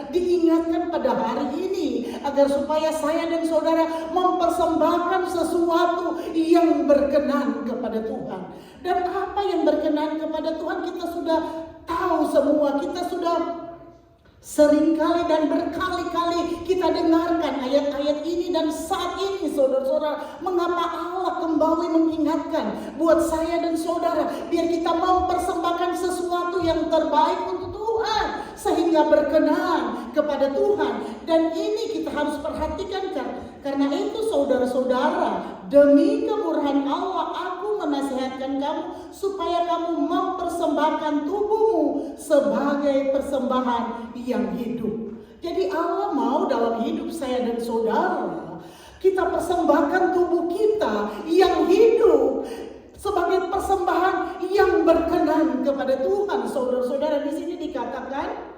diingatkan pada hari ini, agar supaya saya dan saudara mempersembahkan sesuatu yang berkenan kepada Tuhan. Dan apa yang berkenan kepada Tuhan kita sudah tahu semua, kita sudah seringkali dan berkali-kali kita dengarkan ayat-ayat ini. Dan saat ini saudara-saudara, mengapa Allah kembali mengingatkan buat saya dan saudara, biar kita mempersembahkan sesuatu yang terbaik untuk Tuhan, sehingga berkenan kepada Tuhan. Dan ini kita harus perhatikan kan. Karena itu saudara-saudara, demi kemurahan Allah aku menasihatkan kamu supaya kamu mempersembahkan tubuhmu sebagai persembahan yang hidup. Jadi Allah mau dalam hidup saya dan saudara, kita persembahkan tubuh kita yang hidup sebagai persembahan yang berkenan kepada Tuhan. Saudara-saudara, di sini dikatakan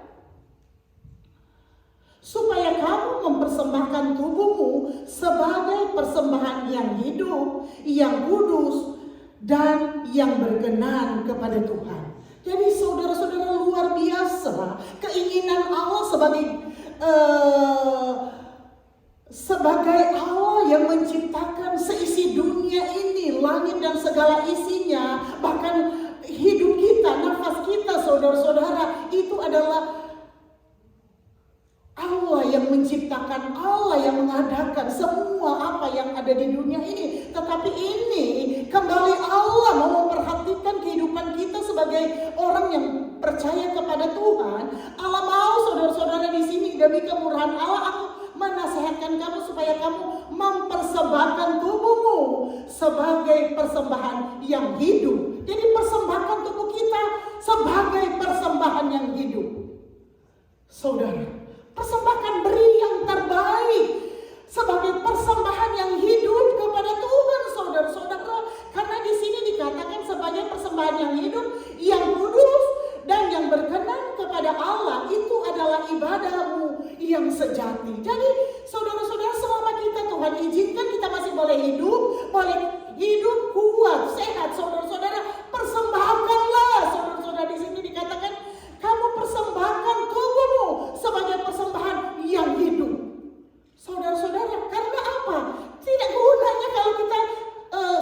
supaya kamu mempersembahkan tubuhmu sebagai persembahan yang hidup, yang kudus, dan yang berkenan kepada Tuhan. Jadi saudara-saudara, luar biasa keinginan Allah sebagai Allah yang menciptakan seisi dunia ini, langit dan segala isinya, bahkan hidup kita, nafas kita, saudara-saudara, itu adalah Allah yang menciptakan, Allah yang mengadakan semua apa yang ada di dunia ini. Tetapi ini kembali Allah mau memperhatikan kehidupan kita sebagai orang yang percaya kepada Tuhan. Allah mau saudara-saudara di sini, demi kemurahan Allah aku menasihatkan kamu supaya kamu mempersembahkan tubuhmu sebagai persembahan yang hidup. Jadi persembahkan tubuh kita sebagai persembahan yang hidup. Saudara, persembahkan, beri yang terbaik sebagai persembahan yang hidup kepada Tuhan, saudara-saudara. Karena di sini dikatakan sebagai persembahan yang hidup, yang kudus, dan yang berkenan kepada Allah. Itu adalah ibadahmu yang sejati. Jadi saudara-saudara, selama kita Tuhan izinkan kita masih boleh hidup kuat, sehat, saudara-saudara, persembahkanlah. Saudara-saudara, di sini dikatakan kamu persembahkan tubuhmu sebagai persembahan yang hidup. Saudara-saudara, karena apa? Tidak gunanya kalau kita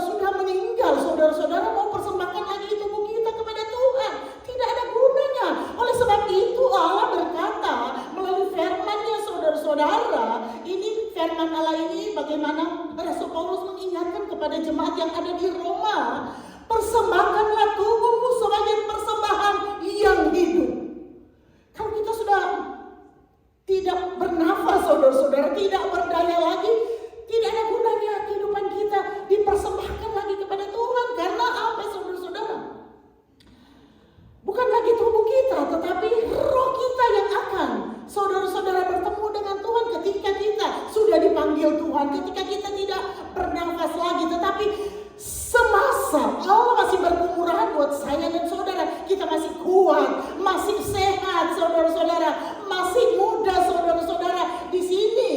sudah meninggal, saudara-saudara, mau persembahkan lagi tubuh kita kepada Tuhan. Tidak ada gunanya. Oleh sebab itu Allah berkata melalui firman-Nya, saudara-saudara, ini firman Allah ini bagaimana Rasul Paulus mengingatkan kepada jemaat yang ada di Roma, persembahkanlah tubuhmu sebagai persembahan yang hidup. Kalau kita sudah tidak bernafas, saudara-saudara, tidak berdaya lagi, tidak ada gunanya kehidupan kita dipersembahkan lagi kepada Tuhan. Karena apa, saudara-saudara? Bukan lagi tubuh kita, tetapi roh kita yang akan, saudara-saudara, bertemu dengan Tuhan ketika kita sudah dipanggil Tuhan, ketika kita tidak bernafas lagi. Tetapi semasa Allah masih berkemurahan buat saya dan saudara, kita masih kuat, masih sehat, saudara-saudara, masih muda, saudara-saudara. Di sini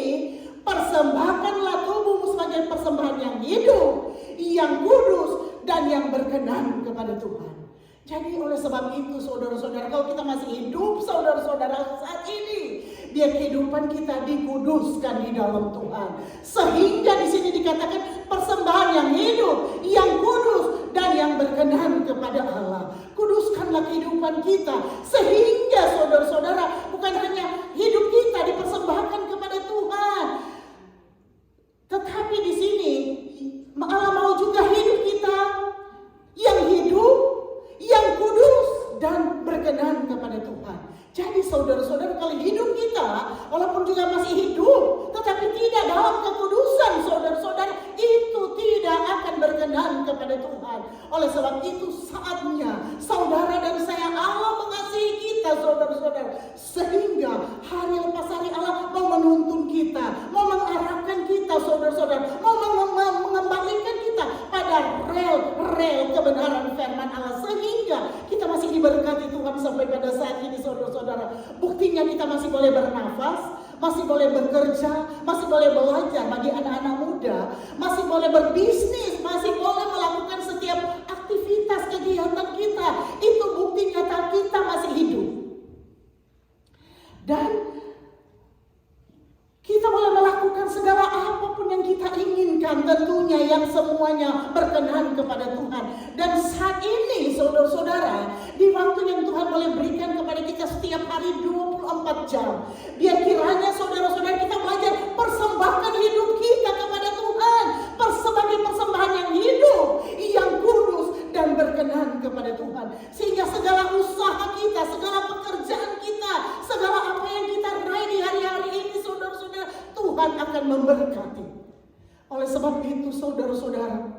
persembahkanlah tubuhmu sebagai persembahan yang hidup, yang kudus, dan yang berkenan kepada Tuhan. Jadi oleh sebab itu saudara-saudara, kalau kita masih hidup, saudara-saudara, saat ini biar kehidupan kita dikuduskan di dalam Tuhan. Sehingga di sini dikatakan persembahan yang hidup, yang kudus, dan yang berkenan kepada Allah. Kuduskanlah kehidupan kita sehingga saudara-saudara, bukan hanya hidup kita dipersembahkan kepada Tuhan, tetapi di sini Allah mau juga hidup kita yang hidup, yang kudus, dan berkenan kepada Tuhan. Jadi saudara-saudara, kalau hidup kita walaupun juga masih hidup, tetapi tidak dalam kekudusan, saudara-saudara, itu tidak akan berkenan kepada Tuhan. Oleh sebab itu saatnya saudara dan saya, Allah mengasihi kita, saudara-saudara, sehingga hari lepas hari Allah mau menuntun kita, mau mengarahkan kita, saudara-saudara, mau mengembalikan kita pada rel kebenaran firman Allah, sehingga kita masih diberkati Tuhan sampai pada saat ini, saudara-saudara. Buktinya kita masih boleh bernafas, masih boleh bekerja, masih boleh belajar bagi anak-anak muda, masih boleh berbisnis, masih boleh melakukan setiap aktivitas kegiatan kita. Itu bukti nyata kita masih hidup. Dan yang semuanya berkenan kepada Tuhan. Dan saat ini saudara-saudara, di waktu yang Tuhan boleh berikan kepada kita setiap hari 24 jam, biar kiranya saudara-saudara kita belajar persembahkan hidup kita kepada Tuhan sebagai persembahan yang hidup, yang kudus dan berkenan kepada Tuhan. Sehingga segala usaha kita, segala pekerjaan kita, segala apa yang kita raih di hari-hari ini saudara-saudara, Tuhan akan memberkati. Oleh sebab itu saudara-saudara,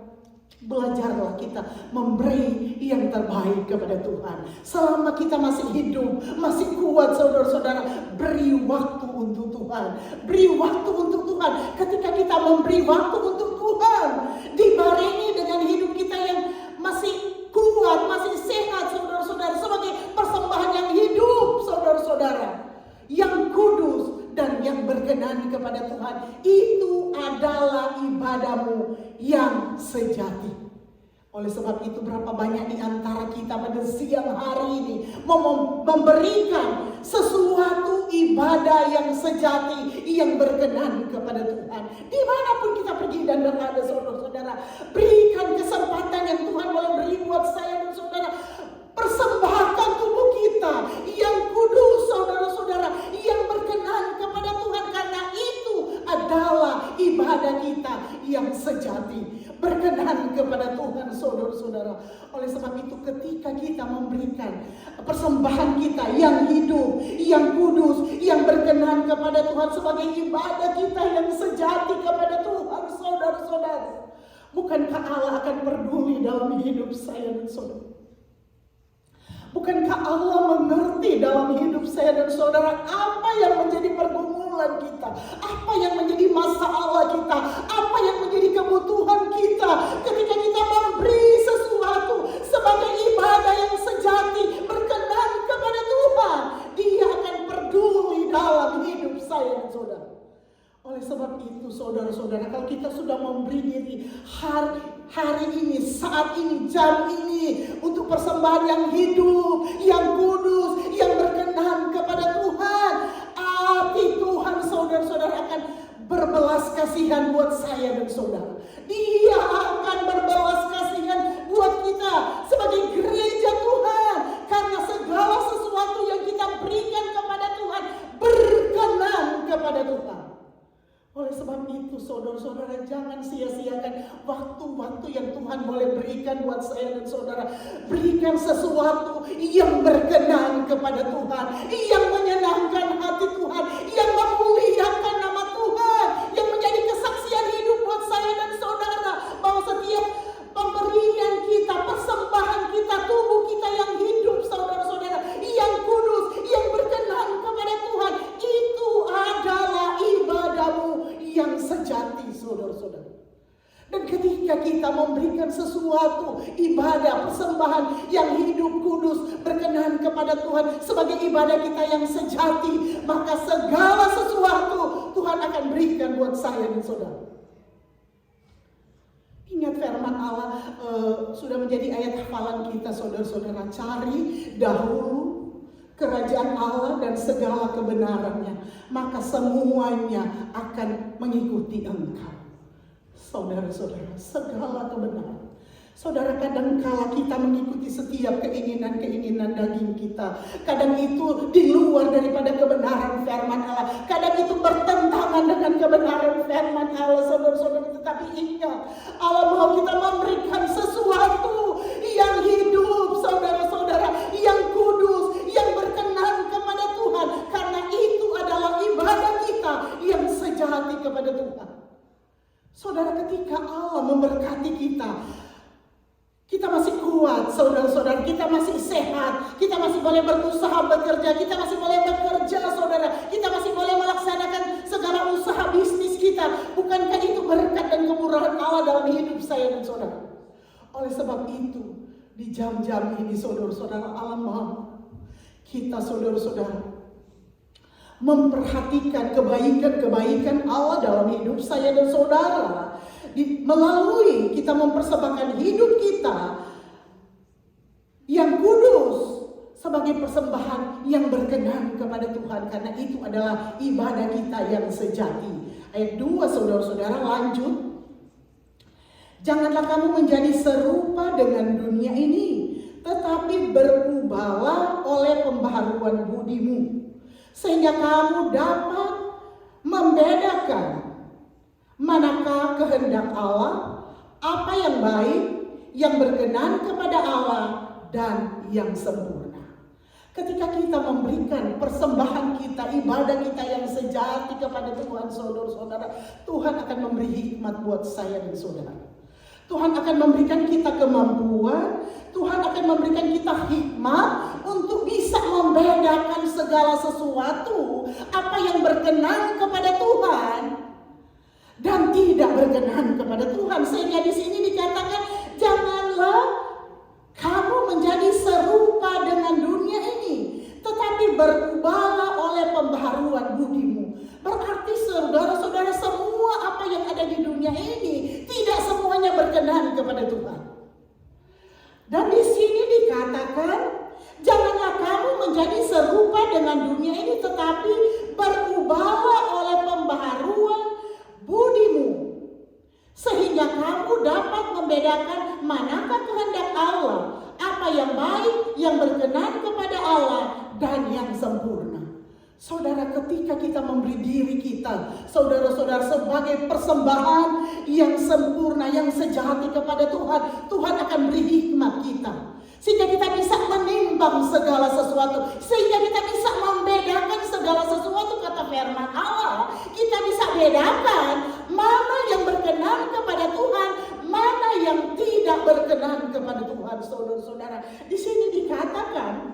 belajarlah kita memberi yang terbaik kepada Tuhan. Selama kita masih hidup, masih kuat saudara-saudara, beri waktu untuk Tuhan. Beri waktu untuk Tuhan. Ketika kita memberi waktu untuk Tuhan, dibarengi dengan hidup kita yang masih kuat, masih sehat saudara-saudara, sebagai persembahan yang hidup saudara-saudara, yang kudus dan yang berkenan kepada Tuhan, itu adalah ibadahmu yang sejati. Oleh sebab itu, berapa banyak di antara kita pada siang hari ini memberikan sesuatu ibadah yang sejati, yang berkenan kepada Tuhan. Dimanapun kita pergi dan berada saudara-saudara, berikan kesempatan yang Tuhan boleh beri buat saya dan saudara. Persembahkan tubuh kita yang kudus saudara-saudara, yang berkenan kepada Tuhan, karena itu adalah ibadah kita yang sejati, berkenan kepada Tuhan saudara-saudara. Oleh sebab itu, ketika kita memberikan persembahan kita yang hidup, yang kudus, yang berkenan kepada Tuhan sebagai ibadah kita yang sejati kepada Tuhan saudara-saudara, bukankah Allah akan peduli dalam hidup saya dan saudara? Bukankah Allah mengerti dalam hidup saya dan saudara apa yang menjadi pergumulan kita, apa yang menjadi masalah kita, apa yang menjadi kebutuhan kita. Ketika kita memberi sesuatu sebagai ibadah yang sejati, berkenan kepada Tuhan, Dia akan peduli dalam hidup saya dan saudara. Oleh sebab itu saudara-saudara, kalau kita sudah memberi diri hari ini, saat ini, jam ini untuk persembahan yang hidup, yang kudus, yang berkenan kepada Tuhan, hati Tuhan saudara-saudara akan berbelas kasihan buat saya dan saudara. Dia akan berbelas kasihan buat kita sebagai gereja Tuhan, karena segala sesuatu yang kita berikan kepada Tuhan berkenan kepada Tuhan. Oleh sebab itu saudara-saudara, jangan sia-siakan waktu-waktu yang Tuhan boleh berikan buat saya dan saudara. Berikan sesuatu yang berkenan kepada Tuhan, yang menyenangkan hati Tuhan, yang memuliakan nama Tuhan, yang menjadi kesaksian hidup buat saya dan saudara, bahwa setiap pemberian kita, persembahan kita, tubuh kita yang hidup saudara-saudara, yang kudus, yang berkenan kepada Tuhan, itu adalah ibadahmu yang sejati saudara-saudara. Dan ketika kita memberikan sesuatu ibadah, persembahan yang hidup, kudus, berkenan kepada Tuhan sebagai ibadah kita yang sejati, maka segala sesuatu Tuhan akan berikan buat saya dan saudara. Ingat firman Allah sudah menjadi ayat hafalan kita saudara-saudara. Cari dahulu kerajaan Allah dan segala kebenarannya, maka semuanya akan mengikuti engkau. Saudara-saudara, segala kebenaran. Saudara, kadang kala kita mengikuti setiap keinginan-keinginan daging kita, kadang itu di luar daripada kebenaran firman Allah, kadang itu bertentangan dengan kebenaran firman Allah saudara-saudara. Tetapi ingat, Allah mau kita memberikan sesuatu yang hidup saudara-saudara, yang kudus, yang berkenan kepada Tuhan, karena itu adalah ibadah kita yang sejati kepada Tuhan. Saudara, ketika Allah memberkati kita masih kuat saudara-saudara, kita masih sehat, kita masih boleh berusaha bekerja, kita masih boleh bekerja saudara, kita masih boleh melaksanakan segala usaha bisnis kita. Bukankah itu berkat dan kemurahan Allah dalam hidup saya dan saudara? Oleh sebab itu, di jam-jam ini saudara-saudara, Allah mau kita saudara-saudara memperhatikan kebaikan-kebaikan Allah dalam hidup saya dan saudara. Melalui kita mempersembahkan hidup kita yang kudus sebagai persembahan yang berkenan kepada Tuhan, karena itu adalah ibadah kita yang sejati. Ayat 2 saudara-saudara lanjut. Janganlah kamu menjadi serupa dengan dunia ini, tetapi berubahlah oleh pembaharuan budimu, sehingga kamu dapat membedakan manakah kehendak Allah, apa yang baik, yang berkenan kepada Allah, dan yang sempurna. Ketika kita memberikan persembahan kita, ibadah kita yang sejati kepada Tuhan, saudara-saudara, Tuhan akan memberi hikmat buat saya dan saudara. Tuhan akan memberikan kita kemampuan, Tuhan akan memberikan kita hikmat untuk bisa membedakan segala sesuatu, apa yang berkenan kepada Tuhan dan tidak berkenan kepada Tuhan. Sehingga di sini dikatakan, janganlah kamu menjadi serupa dengan dunia ini, tetapi berubahlah oleh pembaharuan budimu. Berarti saudara-saudara, semua apa yang ada di dunia ini tidak semuanya berkenan kepada Tuhan. Dan di sini dikatakan, janganlah kamu menjadi serupa dengan dunia ini, tetapi berubahlah oleh pembaharuan budimu, sehingga kamu dapat membedakan manakah kehendak Allah, apa yang baik, yang berkenan kepada Allah, dan yang sempurna. Saudara, ketika kita memberi diri kita, saudara-saudara, sebagai persembahan yang sempurna, yang sejati kepada Tuhan, Tuhan akan beri hikmat kita, sehingga kita bisa menimbang segala sesuatu, sehingga kita bisa membedakan segala sesuatu. Kata firman Allah, kita bisa bedakan mana yang berkenan kepada Tuhan, mana yang tidak berkenan kepada Tuhan. Saudara-saudara, di sini dikatakan,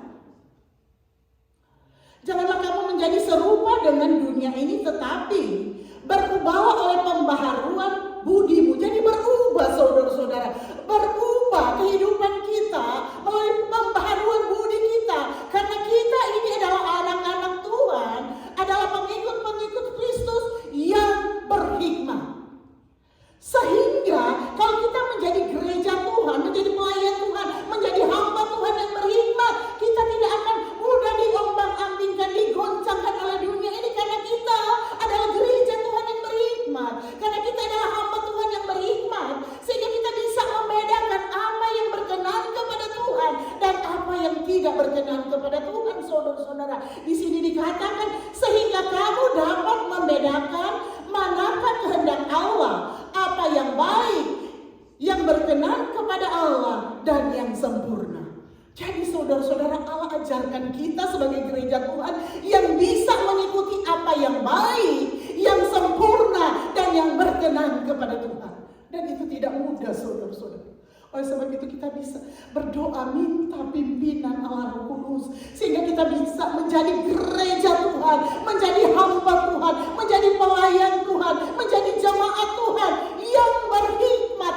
janganlah kamu menjadi serupa dengan dunia ini, tetapi berubahlah oleh pembaharuan budimu. Jadi berubah, saudara-saudara, berubah kehidupan kita melalui pembaharuan budi kita. Karena kita ini adalah anak-anak Tuhan, adalah pengikut-pengikut Kristus yang berhikmat. Sehingga kalau kita menjadi gereja Tuhan, menjadi pelayan Tuhan, menjadi hamba Tuhan yang berhikmat, kita tidak akan mudah diombang-ambingkan, digoncangkan oleh dunia ini, karena kita adalah gereja Tuhan yang berhikmat, karena kita adalah hamba Tuhan yang berhikmat, sehingga kita bisa membedakan apa yang berkenan kepada Tuhan dan apa yang tidak berkenan kepada Tuhan. Saudara-saudara, di sini dikatakan, sehingga kamu dapat membedakan manakah kehendak Allah, apa yang baik, yang berkenan kepada Allah, dan yang sempurna. Jadi saudara-saudara, Allah ajarkan kita sebagai gereja Tuhan yang bisa mengikuti apa yang baik, yang sempurna, dan yang berkenan kepada Tuhan. Dan itu tidak mudah, saudara-saudara. Oleh sebab itu kita bisa berdoa minta pimpinan Allah Roh Kudus, sehingga kita bisa menjadi gereja Tuhan, menjadi hamba Tuhan, menjadi pelayan Tuhan, menjadi jemaat Tuhan yang berhikmat,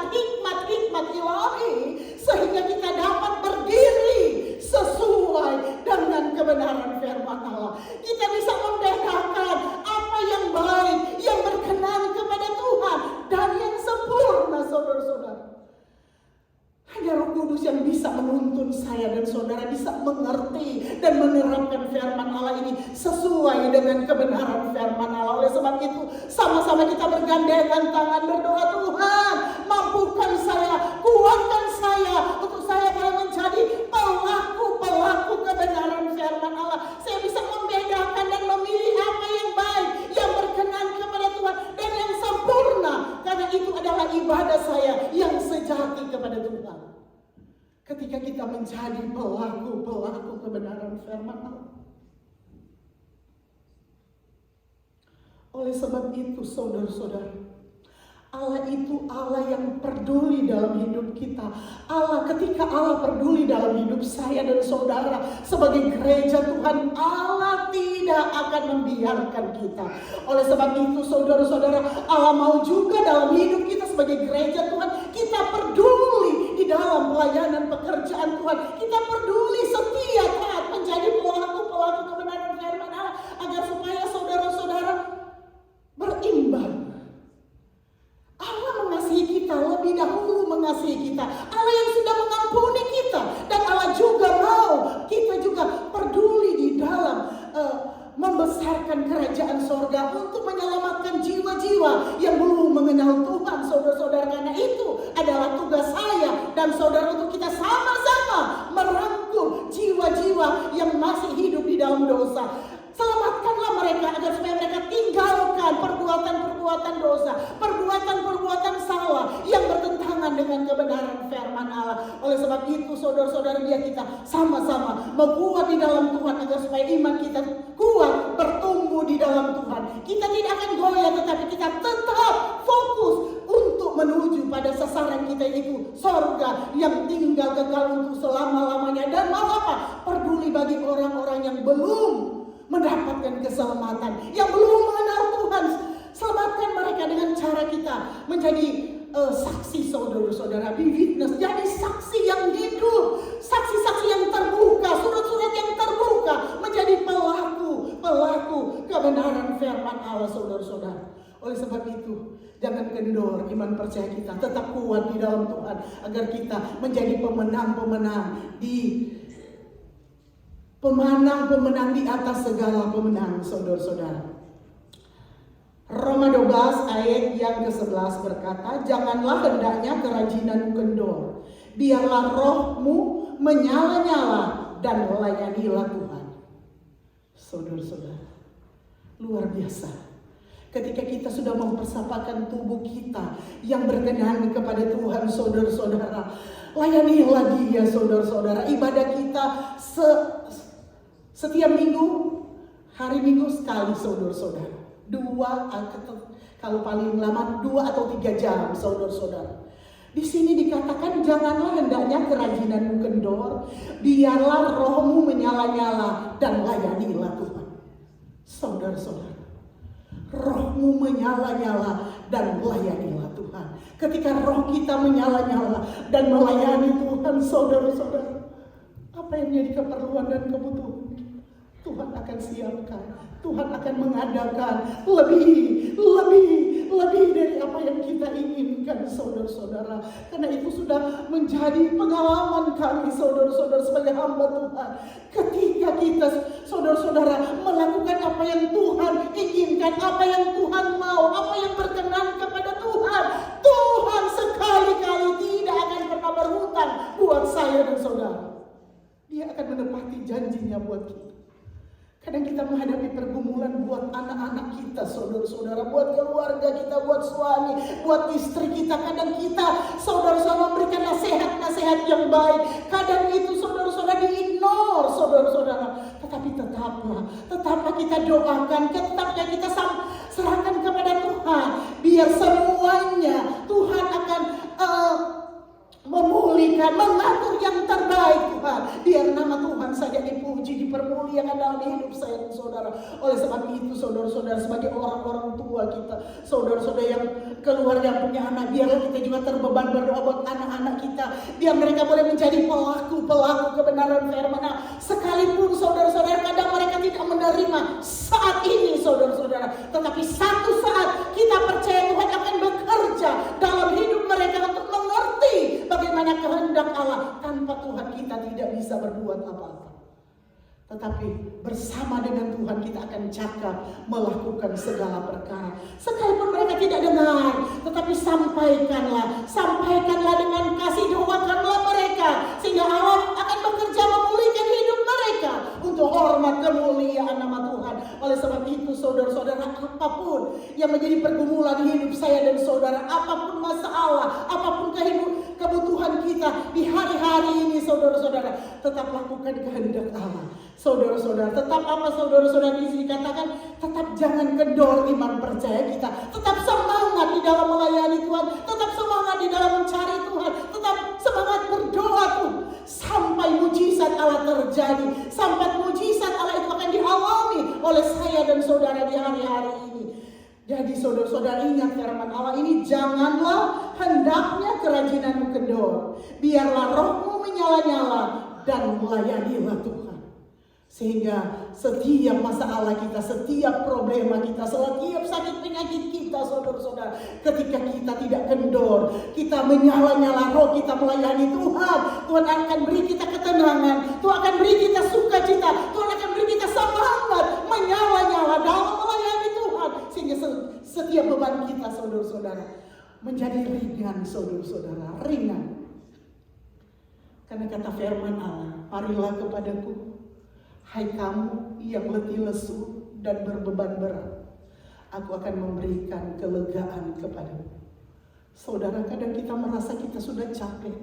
hikmat ilahi, sehingga kita dapat berdiri sesuai dengan kebenaran firman Allah. Kita bisa membedakan apa yang baik, yang berkenan kepada Tuhan, dan yang sempurna, saudara-saudara. Hanya Roh Kudus yang bisa menuntun saya dan saudara bisa mengerti dan menerapkan firman Allah ini sesuai dengan kebenaran firman Allah. Oleh sebab itu, sama-sama kita bergandengan tangan berdoa, Tuhan, mampukan saya, kuatkan saya, untuk saya boleh menjadi pelaku kebenaran firman Allah. Saya bisa membedakan dan memilih apa yang baik, yang berkenan kepada Tuhan, dan yang sempurna, karena itu adalah ibadah saya yang sejati kepada Tuhan. Ketika kita menjadi pelaku kebenaran firman Allah. Oleh sebab itu, saudara-saudara, Allah itu Allah yang peduli dalam hidup kita. Ketika Allah peduli dalam hidup saya dan saudara sebagai gereja Tuhan, Allah tidak akan membiarkan kita. Oleh sebab itu, saudara-saudara, Allah mau juga dalam hidup kita sebagai gereja Tuhan, kita peduli di dalam pelayanan pekerjaan Tuhan. Kita peduli setiap saat menjadi pelaku kebenaran firman Allah, agar supaya saudara-saudara berimbang. Allah mengasihi kita, lebih dahulu mengasihi kita. Allah yang sudah mengampuni kita, dan Allah juga mau kita juga peduli di dalam membesarkan kerajaan sorga, untuk menyelamatkan jiwa-jiwa yang belum mengenal Tuhan, saudara-saudara. Karena itu adalah tugas saya dan saudara untuk kita sama-sama merangkul jiwa-jiwa yang masih hidup di dalam dosa. Selamatkanlah mereka agar supaya mereka tinggalkan perbuatan-perbuatan dosa, perbuatan-perbuatan salah yang bertentangan dengan kebenaran firman Allah. Oleh sebab itu saudara-saudara, biar kita sama-sama menguat di dalam Tuhan agar supaya iman kita kuat, bertumbuh di dalam Tuhan. Kita tidak akan goyah, tetapi kita tetap fokus untuk menuju pada sasaran kita, itu sorga yang tinggal kekal untuk selama-lamanya. Dan mau apa? Peduli bagi orang-orang yang belum mendapatkan keselamatan, yang belum mengenal Tuhan. Selamatkan mereka dengan cara kita menjadi saksi, saudara-saudara, be witness, jadi saksi yang hidup, saksi-saksi yang terbuka, surat-surat yang terbuka, menjadi pelaku kebenaran firman Allah, saudara-saudara. Oleh sebab itu, jangan kendor iman percaya kita, tetap kuat di dalam Tuhan agar kita menjadi pemenang-pemenang di atas segala pemenang, saudara-saudara. Roma 12 ayat yang ke-11 berkata, janganlah hendaknya kerajinanmu kendor, biarlah rohmu menyala-nyala dan layanilah Tuhan. Saudara-saudara, luar biasa. Ketika kita sudah mempersembahkan tubuh kita yang berkenan kepada Tuhan, saudara-saudara, layanilah Dia, saudara-saudara. Ibadah kita setiap minggu, hari Minggu sekali, saudara-saudara. Kalau paling lama 2 atau 3 jam, saudara-saudara. Di sini dikatakan janganlah hendaknya kerajinanmu kendor, biarlah rohmu menyala-nyala dan layanilah Tuhan. Saudara-saudara, rohmu menyala-nyala dan layanilah Tuhan. Ketika roh kita menyala-nyala dan melayani Tuhan, saudara-saudara, apa yang menjadi keperluan dan kebutuhan Tuhan akan siapkan. Tuhan akan mengadakan lebih dari apa yang kita inginkan, saudara-saudara. Karena itu sudah menjadi pengalaman kami, saudara-saudara, sebagai hamba Tuhan. Ketika kita, saudara-saudara, melakukan apa yang Tuhan inginkan, apa yang Tuhan mau, apa yang berkenan kepada Tuhan, Tuhan sekali-kali tidak akan pernah berhutang buat saya dan saudara. Dia akan menepati janjinya buat kita. Kadang kita menghadapi pergumulan buat anak-anak kita, saudara-saudara, buat keluarga kita, buat suami, buat istri kita. Kadang kita, saudara-saudara, memberikan nasihat-nasihat yang baik. Kadang itu, saudara-saudara, diignore, saudara-saudara. Tetapi tetaplah kita doakan, tetaplah kita serahkan kepada Tuhan. Biar semuanya Tuhan akan memulihkan, mengatur yang terbaik, Tuhan. Biar nama Tuhan saja dipuji, dipermuliakan dalam hidup saya dan saudara. Oleh sebab itu, saudara-saudara, sebagai orang-orang tua kita, saudara-saudara yang keluarga punya anak, biarlah kita juga terbeban berdoa buat anak-anak kita, biar mereka boleh menjadi pelaku kebenaran firman. Sekalipun saudara-saudara kadang mereka tidak menerima saat ini, saudara-saudara, tetapi satu saat kita percaya Tuhan akan bekerja dalam hidup mereka untuk mengerti bagaimana kehendak Allah. Tanpa Tuhan kita tidak bisa berbuat apa-apa. Tetapi bersama dengan Tuhan kita akan cakap melakukan segala perkara. Sekalipun mereka tidak dengar, tetapi sampaikanlah dengan kasih, doakanlah mereka, sehingga Allah akan bekerja memulihkan hidup mereka untuk hormat kemuliaan nama Tuhan. Oleh sebab itu, saudara-saudara, apapun yang menjadi pergumulan hidup saya dan saudara, apapun masalah, apapun kebutuhan kita di hari-hari ini, saudara-saudara, tetap lakukan kehendak Allah. Saudara-saudara, tetap apa, saudara-saudara, di sini katakan, tetap jangan kendor iman percaya kita. Tetap semangat di dalam melayani Tuhan, tetap semangat di dalam mencari Tuhan, tetap semangat berdoa Tuhan, sampai mujizat Allah terjadi, sampai mujizat Allah itu akan dialami oleh saya dan saudara di hari-hari ini. Jadi saudara-saudara, ingat firman Allah ini, janganlah hendaknya kerajinanmu kendor, biarlah rohmu menyala-nyala dan melayanilah Tuhan. Sehingga setiap masalah kita, setiap problema kita, setiap sakit penyakit kita, saudara-saudara, ketika kita tidak kendor, kita menyala-nyala roh, kita melayani Tuhan, Tuhan akan beri kita ketenangan, Tuhan akan beri kita sukacita, Tuhan akan beri kita semangat menyala-nyala dalam melayani Tuhan. Sehingga setiap beban kita, saudara-saudara, menjadi ringan, saudara-saudara, ringan. Karena kata firman Allah, marilah kepadaku, hai kamu yang letih lesu dan berbeban berat, aku akan memberikan kelegaan kepadamu. Saudara, kadang kita merasa kita sudah capek,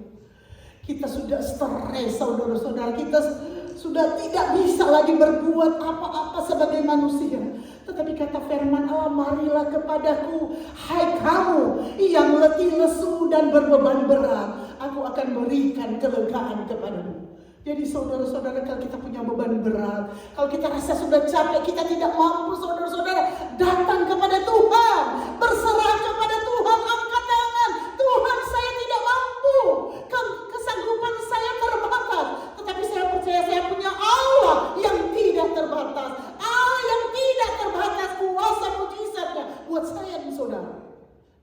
kita sudah stres, saudara-saudara, kita sudah tidak bisa lagi berbuat apa-apa sebagai manusia. Tetapi kata firman Allah, marilah kepadaku, hai kamu yang letih lesu dan berbeban berat, aku akan berikan kelegaan kepadamu. Jadi saudara-saudara, kalau kita punya beban berat, kalau kita rasa sudah capek, kita tidak mampu, saudara-saudara, datang kepada Tuhan, berserah kepada Tuhan, angkat tangan. Tuhan, saya tidak mampu, kesanggupan saya terbatas, tetapi saya percaya saya punya Allah yang tidak terbatas, Allah yang tidak terbatas kuasa mujizatnya buat saya dan saudara.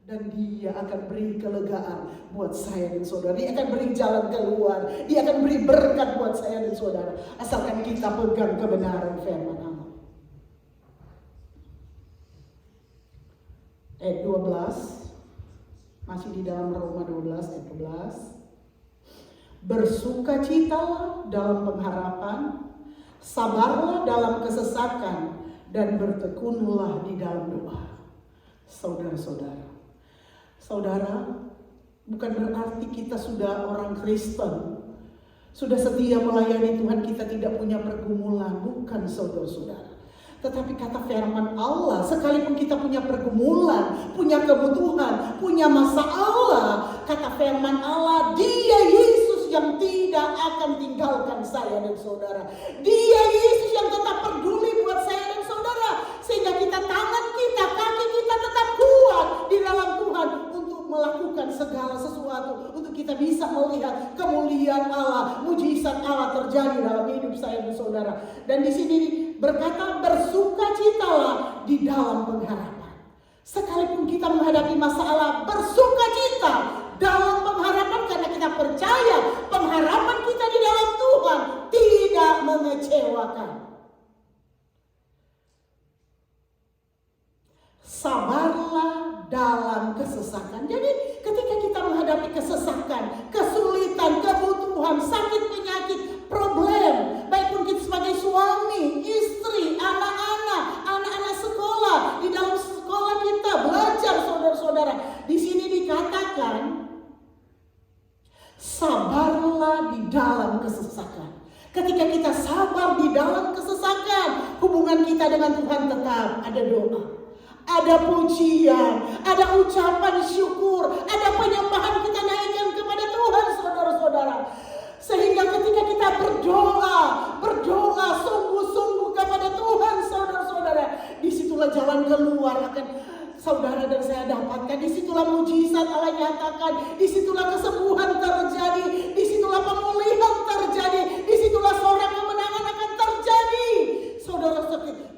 Dan Dia akan beri kelegaan buat saya dan saudara. Dia akan beri jalan keluar. Dia akan beri berkat buat saya dan saudara. Asalkan kita pegang kebenaran firman Allah. Ayat 12. Masih di dalam Roma 12 ayat 12. Bersukacitalah dalam pengharapan. Sabarlah dalam kesesakan. Dan bertekunlah di dalam doa. Saudara-saudara. Saudara, bukan berarti kita sudah orang Kristen, sudah setia melayani Tuhan, kita tidak punya pergumulan. Bukan, saudara-saudara. Tetapi kata firman Allah, sekalipun kita punya pergumulan, punya kebutuhan, punya masalah, kata firman Allah, Dia Yesus yang tidak akan tinggalkan saya dan saudara. Dia Yesus yang tetap peduli buat saya dan saudara. Sehingga kita, tangan kita, kaki kita tetap kuat di dalam Tuhan untuk melakukan segala sesuatu, untuk kita bisa melihat kemuliaan Allah, mujizat Allah terjadi dalam hidup saya dan saudara. Dan di sini berkata, bersukacitalah di dalam pengharapan. Sekalipun kita menghadapi masalah, bersukacita dalam pengharapan, karena kita percaya pengharapan kita di dalam Tuhan tidak mengecewakan. Sabarlah dalam kesesakan. Jadi ketika kita menghadapi kesesakan, kesulitan, kebutuhan, sakit, penyakit, problem, baik pun kita sebagai suami, istri, anak-anak sekolah, di dalam sekolah kita belajar, saudara-saudara. Di sini dikatakan, sabarlah di dalam kesesakan. Ketika kita sabar di dalam kesesakan, hubungan kita dengan Tuhan tetap ada doa, ada pujian, ada ucapan syukur, ada penyembahan kita naikkan kepada Tuhan, saudara-saudara. Sehingga ketika kita berdoa sungguh-sungguh kepada Tuhan, saudara-saudara, disitulah jalan keluar akan saudara dan saya dapatkan. Disitulah mujizat Allah nyatakan, disitulah kesembuhan terjadi, disitulah pemulihan terjadi, disitulah seorang kemenangan akan terjadi. Saudara,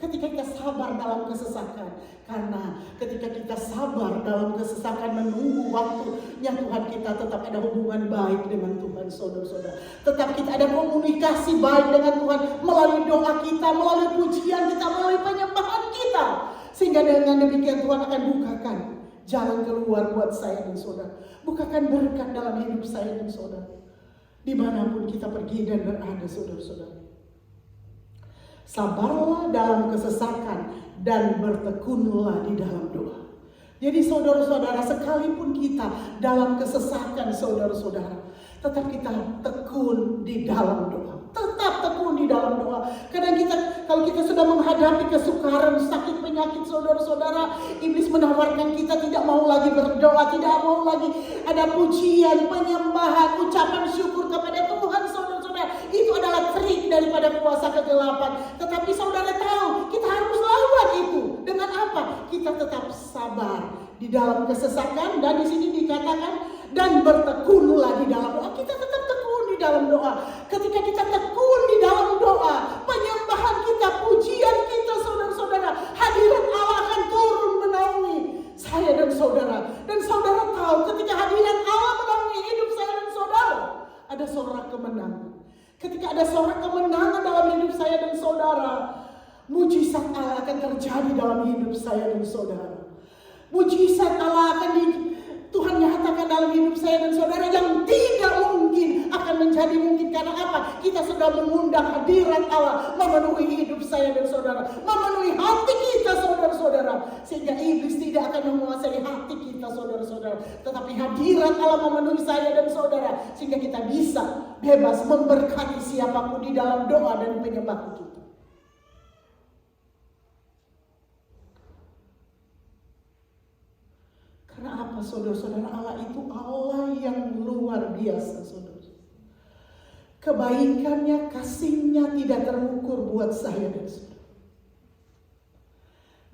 ketika kita sabar dalam kesesakan, karena ketika kita sabar dalam kesesakan menunggu waktunya Tuhan, kita tetap ada hubungan baik dengan Tuhan, saudara-saudara. Tetap kita ada komunikasi baik dengan Tuhan melalui doa kita, melalui pujian kita, melalui penyembahan kita. Sehingga dengan demikian Tuhan akan bukakan jalan keluar buat saya dan saudara. Bukakan berkat dalam hidup saya dan saudara. Dimanapun kita pergi dan berada, saudara-saudara. Sabarlah dalam kesesakan dan bertekunlah di dalam doa. Jadi saudara-saudara, sekalipun kita dalam kesesakan, saudara-saudara, tetap kita tekun di dalam doa. Tetap tekun di dalam doa. Kadang kalau kita sudah menghadapi kesukaran, sakit, penyakit, saudara-saudara, iblis menawarkan kita tidak mau lagi berdoa, tidak mau lagi ada pujian, penyembahan, ucapan syukur kepada Tuhan, saudara-saudara. Itu adalah trik daripada kuasa kegelapan. Tetapi saudara tahu, kita harus lawan itu. Dengan apa? Kita tetap sabar di dalam kesesakan, dan di sini dikatakan dan bertekunlah di dalam doa. Kita tetap tekun di dalam doa. Ketika kita tekun di dalam doa, penyembahan terjadi dalam hidup saya dan saudara. Mujizat Allah akan Tuhan nyatakan dalam hidup saya dan saudara yang tidak mungkin akan menjadi mungkin. Karena apa? Kita sudah mengundang hadirat Allah memenuhi hidup saya dan saudara, memenuhi hati kita saudara-saudara, sehingga iblis tidak akan menguasai hati kita saudara-saudara. Tetapi hadirat Allah memenuhi saya dan saudara, sehingga kita bisa bebas memberkati siapapun di dalam doa dan penyembah kita. Karena apa saudara-saudara? Allah itu Allah yang luar biasa saudara. Kebaikannya, kasihnya tidak terukur buat saya dan saudara.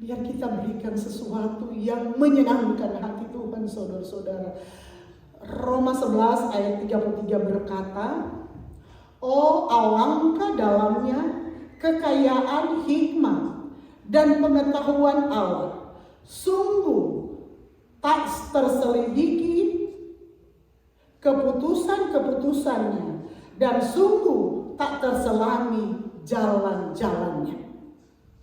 Biar kita berikan sesuatu yang menyenangkan hati Tuhan saudara-saudara. Roma 11 ayat 33 berkata, "Oh alangkah dalamnya kekayaan hikmat dan pengetahuan Allah. Sungguh tak terselidiki keputusan-keputusannya, dan sungguh tak terselami jalan-jalannya."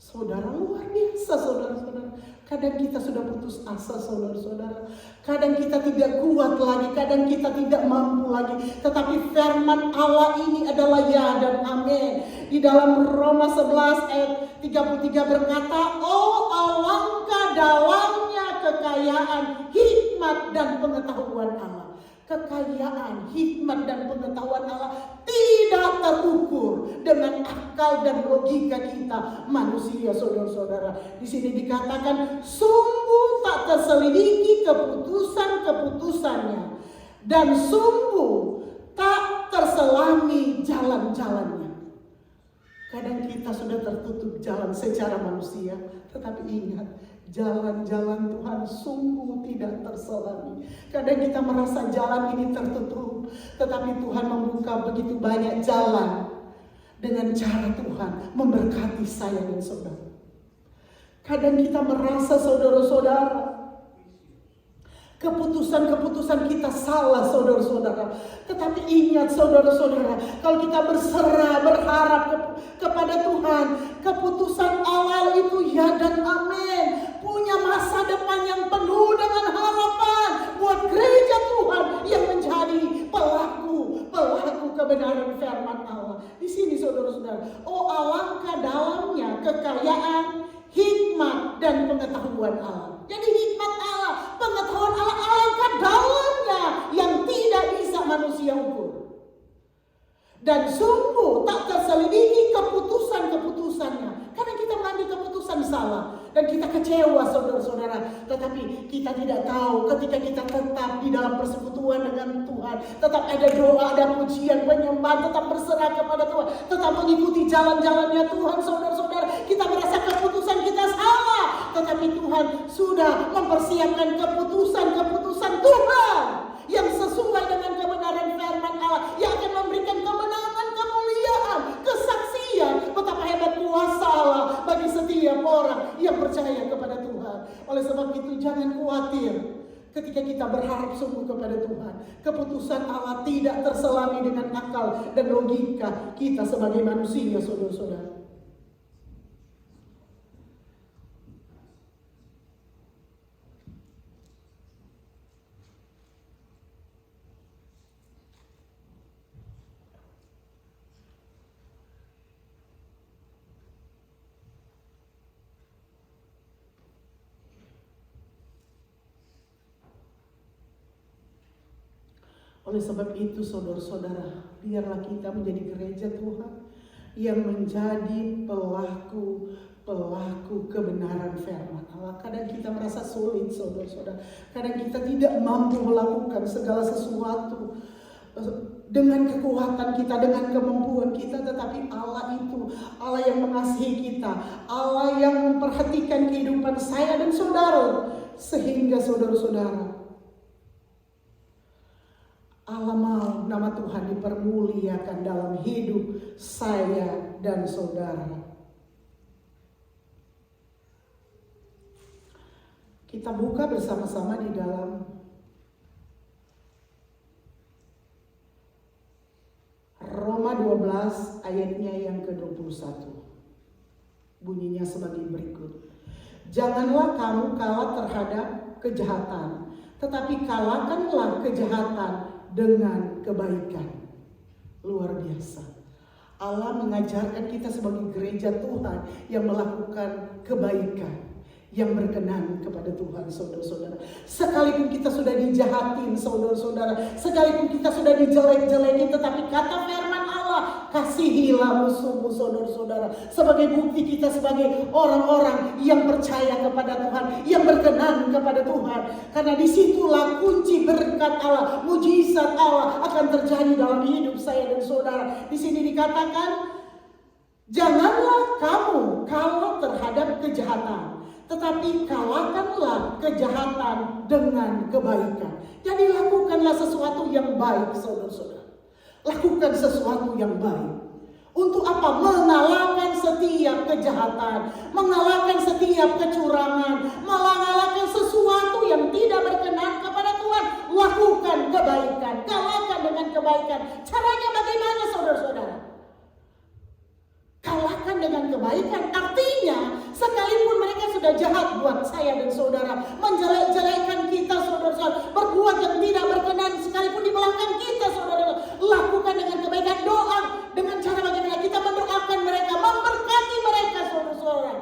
Saudara, luar biasa saudara-saudara. Kadang kita sudah putus asa saudara-saudara. Kadang kita tidak kuat lagi, kadang kita tidak mampu lagi. Tetapi firman Allah ini adalah ya dan amin. Di dalam Roma 11 ayat 33 berkata, "Oh alangkah dalamnya kekayaan, hikmat dan pengetahuan Allah." Kekayaan, hikmat dan pengetahuan Allah tidak terukur dengan akal dan logika kita manusia saudara-saudara. Di sini dikatakan sungguh tak terselidiki keputusan-keputusannya, dan sungguh tak terselami jalan-jalannya. Kadang kita sudah tertutup jalan secara manusia, tetapi ingat, jalan-jalan Tuhan sungguh tidak terselami. Kadang kita merasa jalan ini tertutup, tetapi Tuhan membuka begitu banyak jalan dengan cara Tuhan memberkati saya dan saudara. Kadang kita merasa saudara-saudara, keputusan-keputusan kita salah saudara-saudara. Tetapi ingat saudara-saudara, kalau kita berserah, berharap kepada Tuhan, keputusan Allah itu ya dan amin. Punya masa depan yang penuh dengan harapan buat gereja Tuhan yang menjadi pelaku kebenaran firman Allah. Di sini saudara-saudara, oh alangkah dalamnya kekayaan, hikmat dan pengetahuan Allah. Jadi hikmat Allah, pengetahuan Allah, alangkah dalamnya yang tidak bisa manusia ukur. Dan sungguh tak terselidiki keputusan-keputusannya. Karena kita mengambil keputusan salah dan kita kecewa saudara-saudara. Tetapi kita tidak tahu ketika kita tetap di dalam persekutuan dengan Tuhan, tetap ada doa, ada pujian, penyembahan, tetap berserah kepada Tuhan, tetap mengikuti jalan-jalannya Tuhan saudara-saudara. Kita merasa keputusan kita salah, tetapi Tuhan sudah mempersiapkan keputusan-keputusan Tuhan yang sesuai dengan kebenaran firman Allah, yang akan memberikan kemenangan, kemuliaan, kesaksian betapa hebat kuasa Allah bagi setiap orang yang percaya kepada Tuhan. Oleh sebab itu jangan khawatir ketika kita berharap sungguh kepada Tuhan. Keputusan Allah tidak terselami dengan akal dan logika kita sebagai manusia saudara-saudara. Oleh sebab itu saudara-saudara, biarlah kita menjadi gereja Tuhan yang menjadi pelaku kebenaran firman Allah. Kadang kita merasa sulit saudara-saudara. Kadang kita tidak mampu melakukan segala sesuatu dengan kekuatan kita, dengan kemampuan kita. Tetapi Allah itu Allah yang mengasihi kita, Allah yang memperhatikan kehidupan saya dan saudara. Sehingga saudara-saudara, Allah mau nama Tuhan dipermuliakan dalam hidup saya dan saudara. Kita buka bersama-sama di dalam Roma 12 ayatnya yang ke-21. Bunyinya sebagai berikut. Janganlah kamu kalah terhadap kejahatan, tetapi kalahkanlah kejahatan dengan kebaikan. Luar biasa. Allah mengajarkan kita sebagai gereja Tuhan yang melakukan kebaikan, yang berkenan kepada Tuhan, saudara-saudara. Sekalipun kita sudah dijahatin, saudara-saudara, sekalipun kita sudah dijelek-jelekin, tetapi kata firman Allah, kasihilah musuhmu, saudara-saudara. Sebagai bukti kita sebagai orang-orang yang percaya kepada Tuhan, yang berkenan kepada Tuhan. Karena disitulah kunci berkat Allah, mujizat Allah akan terjadi dalam hidup saya dan saudara. Di sini dikatakan, janganlah kamu kalah terhadap kejahatan, tetapi kalahkanlah kejahatan dengan kebaikan. Jadi lakukanlah sesuatu yang baik, saudara-saudara. Lakukan sesuatu yang baik. Untuk apa? Mengalahkan setiap kejahatan, mengalahkan setiap kecurangan, mengalahkan sesuatu yang tidak berkenan kepada Tuhan. Lakukan kebaikan, kalahkan dengan kebaikan. Caranya bagaimana, saudara-saudara? Kalahkan dengan kebaikan, artinya sekalipun mereka sudah jahat buat saya dan saudara, menjelek-jelekan kita, saudara-saudara, berbuat yang tidak berkenan sekalipun di belakang kita, saudara, lakukan dengan kebaikan. Doa dengan cara bagaimana kita mendoakan mereka, memberkati mereka, saudara-saudara,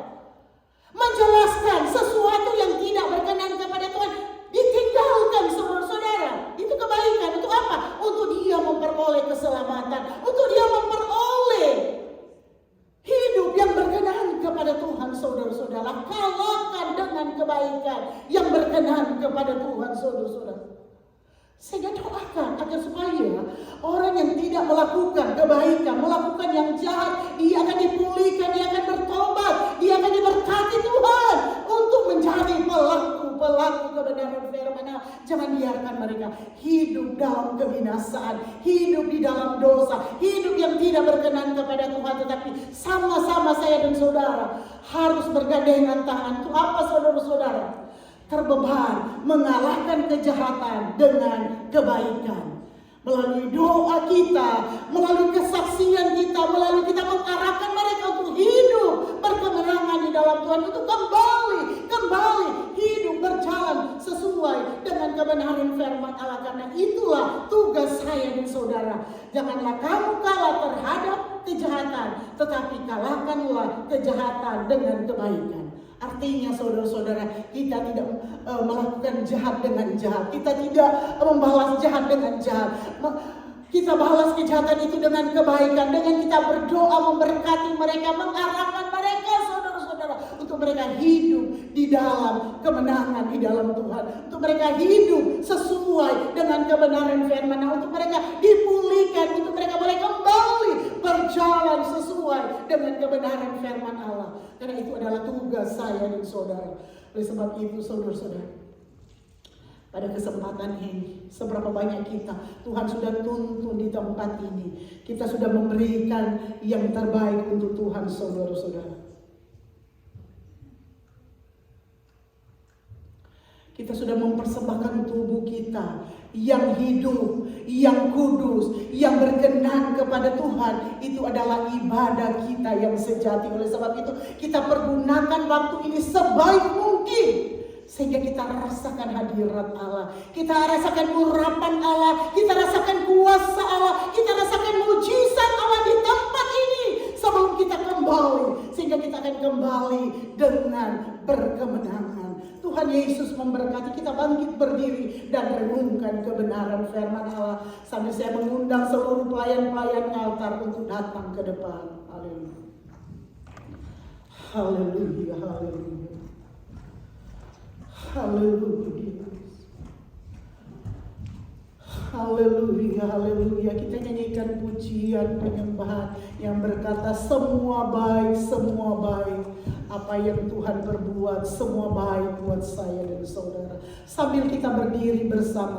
menjelaskan sesuatu yang tidak berkenan kepada Tuhan, ditinggalkan, saudara-saudara. Itu kebaikan. Untuk apa? Untuk dia memperoleh keselamatan, untuk dia memperoleh hidup yang berkenan kepada Tuhan, saudara-saudara. Kalahkan dengan kebaikan yang berkenan kepada Tuhan, saudara-saudara. Saya doakan agar supaya orang yang tidak melakukan kebaikan, melakukan yang jahat, dia akan dipulihkan, dia akan bertobat, dia akan diberkati Tuhan untuk menjadi pelaku kebenaran firman Allah. Jangan biarkan mereka hidup dalam kebinasaan, hidup di dalam dosa, hidup yang tidak berkenan kepada Tuhan. Tetapi sama-sama saya dan saudara harus bergandengan tangan. Itu apa, saudara-saudara? Terbeban mengalahkan kejahatan dengan kebaikan. Melalui doa kita, melalui kesaksian kita, melalui kita mengarahkan mereka untuk hidup berkemenangan di dalam Tuhan, untuk kembali hidup berjalan sesuai dengan kebenaran firman Allah. Karena itulah tugas saya dan saudara. Janganlah kamu kalah terhadap kejahatan, tetapi kalahkanlah kejahatan dengan kebaikan. Artinya, saudara-saudara, kita tidak melakukan jahat dengan jahat. Kita tidak membalas jahat dengan jahat. Kita balas kejahatan itu dengan kebaikan. Dengan kita berdoa memberkati mereka, mengarahkan mereka, saudara-saudara, untuk mereka hidup di dalam kemenangan di dalam Tuhan. Untuk mereka hidup sesuai dengan kebenaran firman Allah. Untuk mereka dipulihkan, untuk mereka boleh kembali berjalan sesuai dengan kebenaran firman Allah. Karena itu adalah tugas saya dan saudara. Oleh sebab itu, saudara-saudara, pada kesempatan ini, seberapa banyak kita Tuhan sudah tuntun di tempat ini. Kita sudah memberikan yang terbaik untuk Tuhan, saudara-saudara. Kita sudah mempersembahkan tubuh kita yang hidup, yang kudus, yang berkenan kepada Tuhan. Itu adalah ibadah kita yang sejati. Oleh sebab itu kita pergunakan waktu ini sebaik mungkin, sehingga kita rasakan hadirat Allah, kita rasakan urapan Allah, kita rasakan kuasa Allah, kita rasakan mujizat Allah di tempat ini sebelum kita kembali, sehingga kita akan kembali dengan berkemenangan. Tuhan Yesus memberkati. Kita bangkit berdiri dan renungkan kebenaran firman Allah, sambil saya mengundang seluruh pelayan-pelayan altar untuk datang ke depan. Haleluya, haleluya, haleluya, haleluya, haleluya, haleluya. Kita nyanyikan pujian penyembahan yang berkata, semua baik, semua baik. Apa yang Tuhan perbuat semua baik buat saya dan saudara. Sambil kita berdiri bersama